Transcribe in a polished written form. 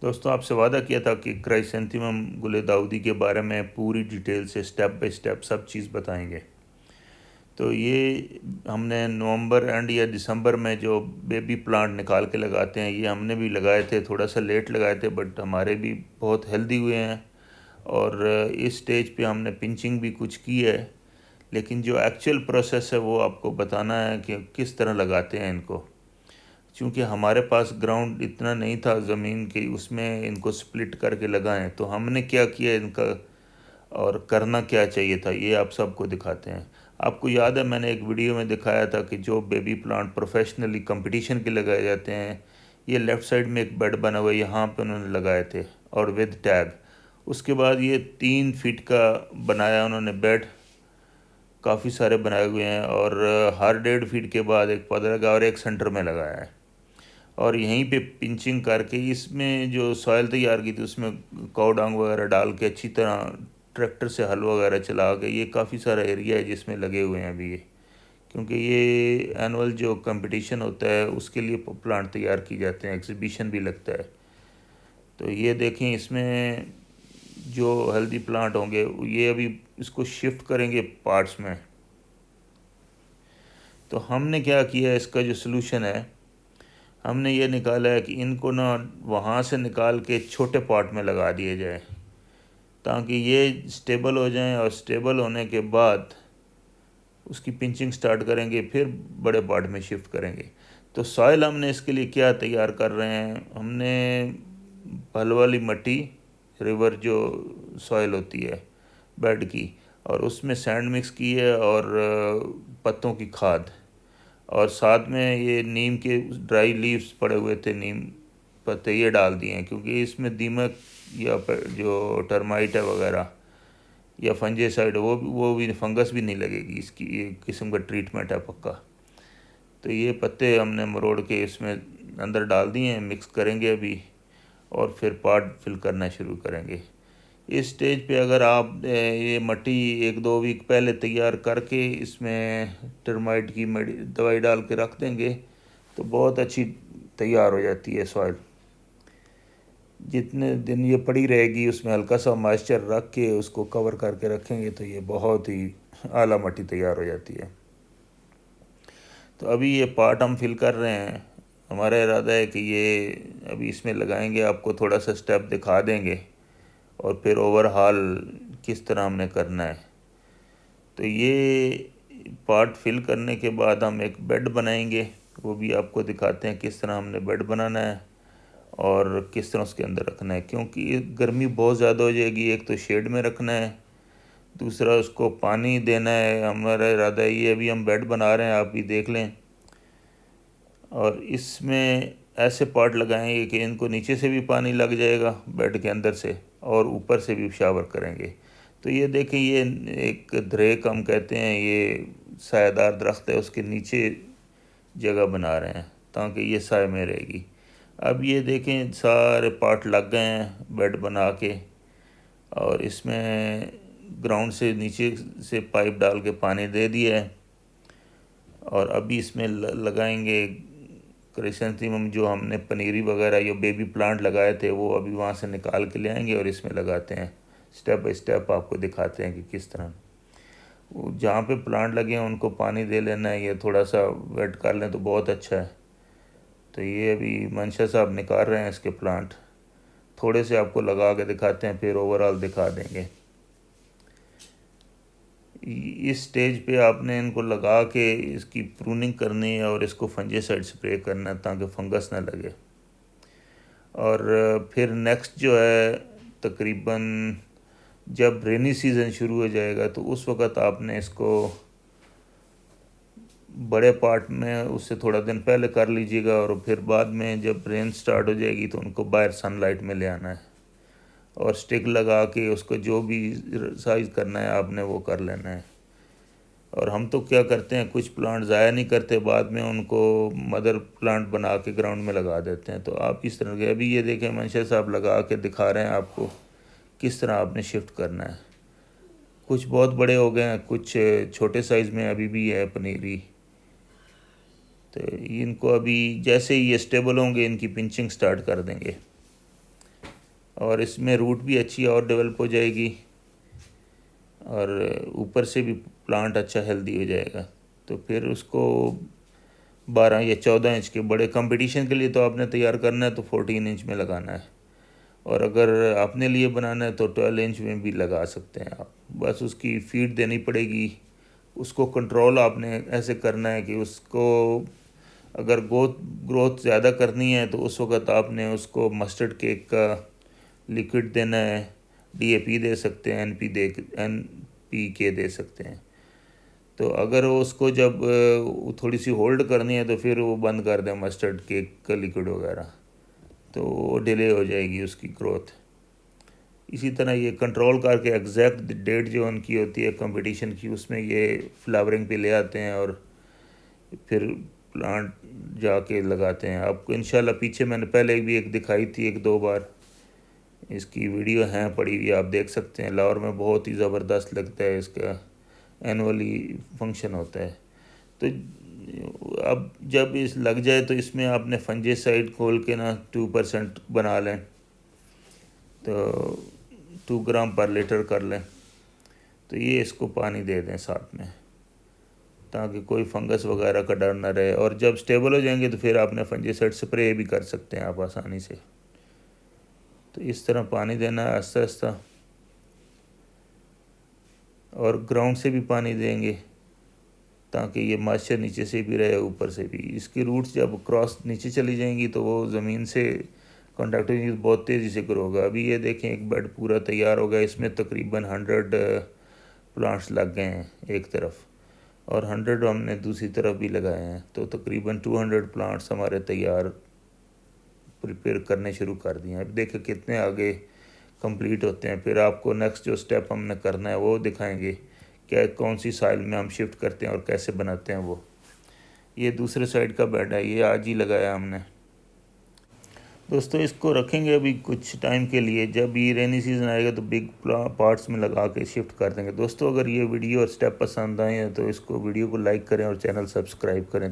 दोस्तों, आपसे वादा किया था कि क्राइसेंथेमम गुलदाउदी के बारे में पूरी डिटेल से स्टेप बाय स्टेप सब चीज़ बताएंगे। तो ये हमने नवंबर एंड या दिसंबर में जो बेबी प्लांट निकाल के लगाते हैं, ये हमने भी लगाए थे, थोड़ा सा लेट लगाए थे, बट हमारे भी बहुत हेल्दी हुए हैं। और इस स्टेज पे हमने पिंचिंग भी कुछ की है, लेकिन जो एक्चुअल प्रोसेस है वो आपको बताना है कि किस तरह लगाते हैं इनको। चूँकि हमारे पास ग्राउंड इतना नहीं था ज़मीन की, उसमें इनको स्प्लिट करके लगाएं, तो हमने क्या किया इनका और करना क्या चाहिए था, ये आप सबको दिखाते हैं। आपको याद है, मैंने एक वीडियो में दिखाया था कि जो बेबी प्लांट प्रोफेशनली कंपटीशन के लगाए जाते हैं, ये लेफ़्ट साइड में एक बेड बना हुआ है, यहाँ पे उन्होंने लगाए थे और विद टैग। उसके बाद ये 3 फीट का बनाया उन्होंने बेड, काफ़ी सारे बनाए हुए हैं, और हर 1.5 फीट के बाद एक पौधा लगा और एक सेंटर में लगाया है। और यहीं पे पिंचिंग करके इसमें जो सॉइल तैयार की थी उसमें काऊ डांग वगैरह डाल के अच्छी तरह ट्रैक्टर से हल वगैरह चला के, ये काफ़ी सारा एरिया है जिसमें लगे हुए हैं अभी ये, क्योंकि ये एनुअल जो कंपटीशन होता है उसके लिए प्लांट तैयार की जाते हैं, एग्जीबिशन भी लगता है। तो ये देखें, इसमें जो हेल्दी प्लांट होंगे ये अभी इसको शिफ्ट करेंगे पार्ट्स में। तो हमने क्या किया, इसका जो सलूशन है, हमने ये निकाला है कि इनको ना वहाँ से निकाल के छोटे पॉट में लगा दिया जाए, ताकि ये स्टेबल हो जाएं, और स्टेबल होने के बाद उसकी पिंचिंग स्टार्ट करेंगे, फिर बड़े पॉट में शिफ्ट करेंगे। तो सॉइल हमने इसके लिए क्या तैयार कर रहे हैं, हमने पल वाली मिट्टी, रिवर जो सॉइल होती है बेड की, और उसमें सैंड मिक्स की है, और पत्तों की खाद, और साथ में ये नीम के ड्राई लीव्स पड़े हुए थे, नीम पत्ते, ये डाल दिए हैं, क्योंकि इसमें दीमक या जो टर्माइट है वगैरह या फंजीसाइड, वो भी फंगस भी नहीं लगेगी, इसकी ये किस्म का ट्रीटमेंट है पक्का। तो ये पत्ते हमने मरोड़ के इसमें अंदर डाल दिए हैं, मिक्स करेंगे अभी, और फिर पॉट फिल करना शुरू करेंगे। इस स्टेज पे अगर आप ये मट्टी 1-2 वीक पहले तैयार करके इसमें टर्माइट की दवाई डाल के रख देंगे तो बहुत अच्छी तैयार हो जाती है सॉइल। जितने दिन ये पड़ी रहेगी उसमें हल्का सा मॉइस्चर रख के उसको कवर करके रखेंगे तो ये बहुत ही आला मट्टी तैयार हो जाती है। तो अभी ये पार्ट हम फिल कर रहे हैं। हमारा इरादा है कि ये अभी इसमें लगाएंगे, आपको थोड़ा सा स्टेप दिखा देंगे, और फिर ओवरहाल किस तरह हमने करना है। तो ये पार्ट फिल करने के बाद हम एक बेड बनाएंगे, वो भी आपको दिखाते हैं किस तरह हमने बेड बनाना है और किस तरह उसके अंदर रखना है, क्योंकि गर्मी बहुत ज़्यादा हो जाएगी। एक तो शेड में रखना है, दूसरा उसको पानी देना है। हमारा इरादा ये, अभी हम बेड बना रहे हैं, आप भी देख लें। और इसमें ऐसे पॉट लगाएंगे कि इनको नीचे से भी पानी लग जाएगा बेड के अंदर से, और ऊपर से भी शावर करेंगे। तो ये देखें, ये एक धरेक हम कहते हैं, ये सायादार दरख्त है, उसके नीचे जगह बना रहे हैं ताकि ये साए में रहेगी। अब ये देखें, सारे पार्ट लग गए हैं बेड बना के, और इसमें ग्राउंड से नीचे से पाइप डाल के पानी दे दिया है। और अभी इसमें लगाएंगे क्रिसेंथेमम, जो हमने पनीरी वगैरह या बेबी प्लांट लगाए थे वो अभी वहाँ से निकाल के ले आएंगे और इसमें लगाते हैं। स्टेप बाय स्टेप आपको दिखाते हैं कि किस तरह। वो जहाँ पे प्लांट लगे हैं उनको पानी दे लेना है, या थोड़ा सा वेट कर लें तो बहुत अच्छा है। तो ये अभी मंशा साहब निकाल रहे हैं इसके प्लांट, थोड़े से आपको लगा के दिखाते हैं, फिर ओवरऑल दिखा देंगे। इस स्टेज पे आपने इनको लगा के इसकी प्रूनिंग करनी है और इसको फंजीसाइड स्प्रे करना है ताकि फंगस ना लगे। और फिर नेक्स्ट जो है, तकरीबन जब रेनी सीज़न शुरू हो जाएगा तो उस वक़्त आपने इसको बड़े पार्ट में उससे थोड़ा दिन पहले कर लीजिएगा, और फिर बाद में जब रेन स्टार्ट हो जाएगी तो उनको बाहर सनलाइट में ले आना है, और स्टिक लगा के उसको जो भी साइज़ करना है आपने वो कर लेना है। और हम तो क्या करते हैं, कुछ प्लांट ज़ाया नहीं करते, बाद में उनको मदर प्लांट बना के ग्राउंड में लगा देते हैं। तो आप इस तरह के, अभी ये देखें मंशा साहब लगा के दिखा रहे हैं आपको किस तरह आपने शिफ्ट करना है। कुछ बहुत बड़े हो गए हैं, कुछ छोटे साइज़ में अभी भी है पनीरी। तो इनको अभी जैसे ही ये स्टेबल होंगे इनकी पिंचिंग स्टार्ट कर देंगे। और इसमें रूट भी अच्छी और डेवलप हो जाएगी और ऊपर से भी प्लांट अच्छा हेल्दी हो जाएगा। तो फिर उसको 12 या 14 इंच के बड़े कंपटीशन के लिए तो आपने तैयार करना है तो 14 इंच में लगाना है, और अगर अपने लिए बनाना है तो 12 इंच में भी लगा सकते हैं आप। बस उसकी फीड देनी पड़ेगी, उसको कंट्रोल आपने ऐसे करना है कि उसको अगर ग्रोथ ज़्यादा करनी है तो उस वक्त आपने उसको मस्टर्ड केक का लिक्विड देना है, डीएपी दे सकते हैं, एनपीके दे सकते हैं। तो अगर उसको जब थोड़ी सी होल्ड करनी है तो फिर वो बंद कर दें मस्टर्ड केक का लिक्विड वगैरह, तो डिले हो जाएगी उसकी ग्रोथ। इसी तरह ये कंट्रोल करके एग्जैक्ट डेट जो उनकी होती है कंपटीशन की, उसमें ये फ्लावरिंग पे ले आते हैं और फिर प्लांट जाके लगाते हैं। आपको इंशाल्लाह पीछे मैंने पहले भी एक दिखाई थी 1-2 बार, इसकी वीडियो हैं पड़ी हुई, आप देख सकते हैं। लाहौर में बहुत ही ज़बरदस्त लगता है, इसका एनुअली फंक्शन होता है। तो अब जब इस लग जाए तो इसमें आपने फंजीसाइड खोल के ना 2% बना लें, तो 2 ग्राम पर लीटर कर लें। तो ये इसको पानी दे दें साथ में, ताकि कोई फंगस वगैरह का डर ना रहे। और जब स्टेबल हो जाएंगे तो फिर आपने फंजीसाइड स्प्रे भी कर सकते हैं आप आसानी से। तो इस तरह पानी देना है आहिस्ता आहिस्ता, और ग्राउंड से भी पानी देंगे ताकि ये मॉइस्चर नीचे से भी रहे ऊपर से भी। इसकी रूट्स जब क्रॉस नीचे चली जाएंगी तो वो ज़मीन से कॉन्टैक्ट बहुत तेज़ी से ग्रो होगा। अभी ये देखें एक बेड पूरा तैयार हो गया, इसमें तकरीबन 100 प्लांट्स लग गए हैं एक तरफ, और 100 हमने दूसरी तरफ भी लगाए हैं। तो तकरीबन 200 प्लांट्स हमारे तैयार प्रिपेयर करने शुरू कर दिए हैं। अब देखें कितने आगे कंप्लीट होते हैं। फिर आपको नेक्स्ट जो स्टेप हमने करना है वो दिखाएंगे, क्या कौन सी साइल में हम शिफ्ट करते हैं और कैसे बनाते हैं वो। ये दूसरे साइड का बेड है, ये आज ही लगाया हमने। दोस्तों इसको रखेंगे अभी कुछ टाइम के लिए, जब ये रेनी सीज़न आएगा तो बिग पार्ट्स में लगा के शिफ्ट कर देंगे। दोस्तों अगर ये वीडियो और स्टेप पसंद आए हैं तो इसको वीडियो को लाइक करें और चैनल सब्सक्राइब करें।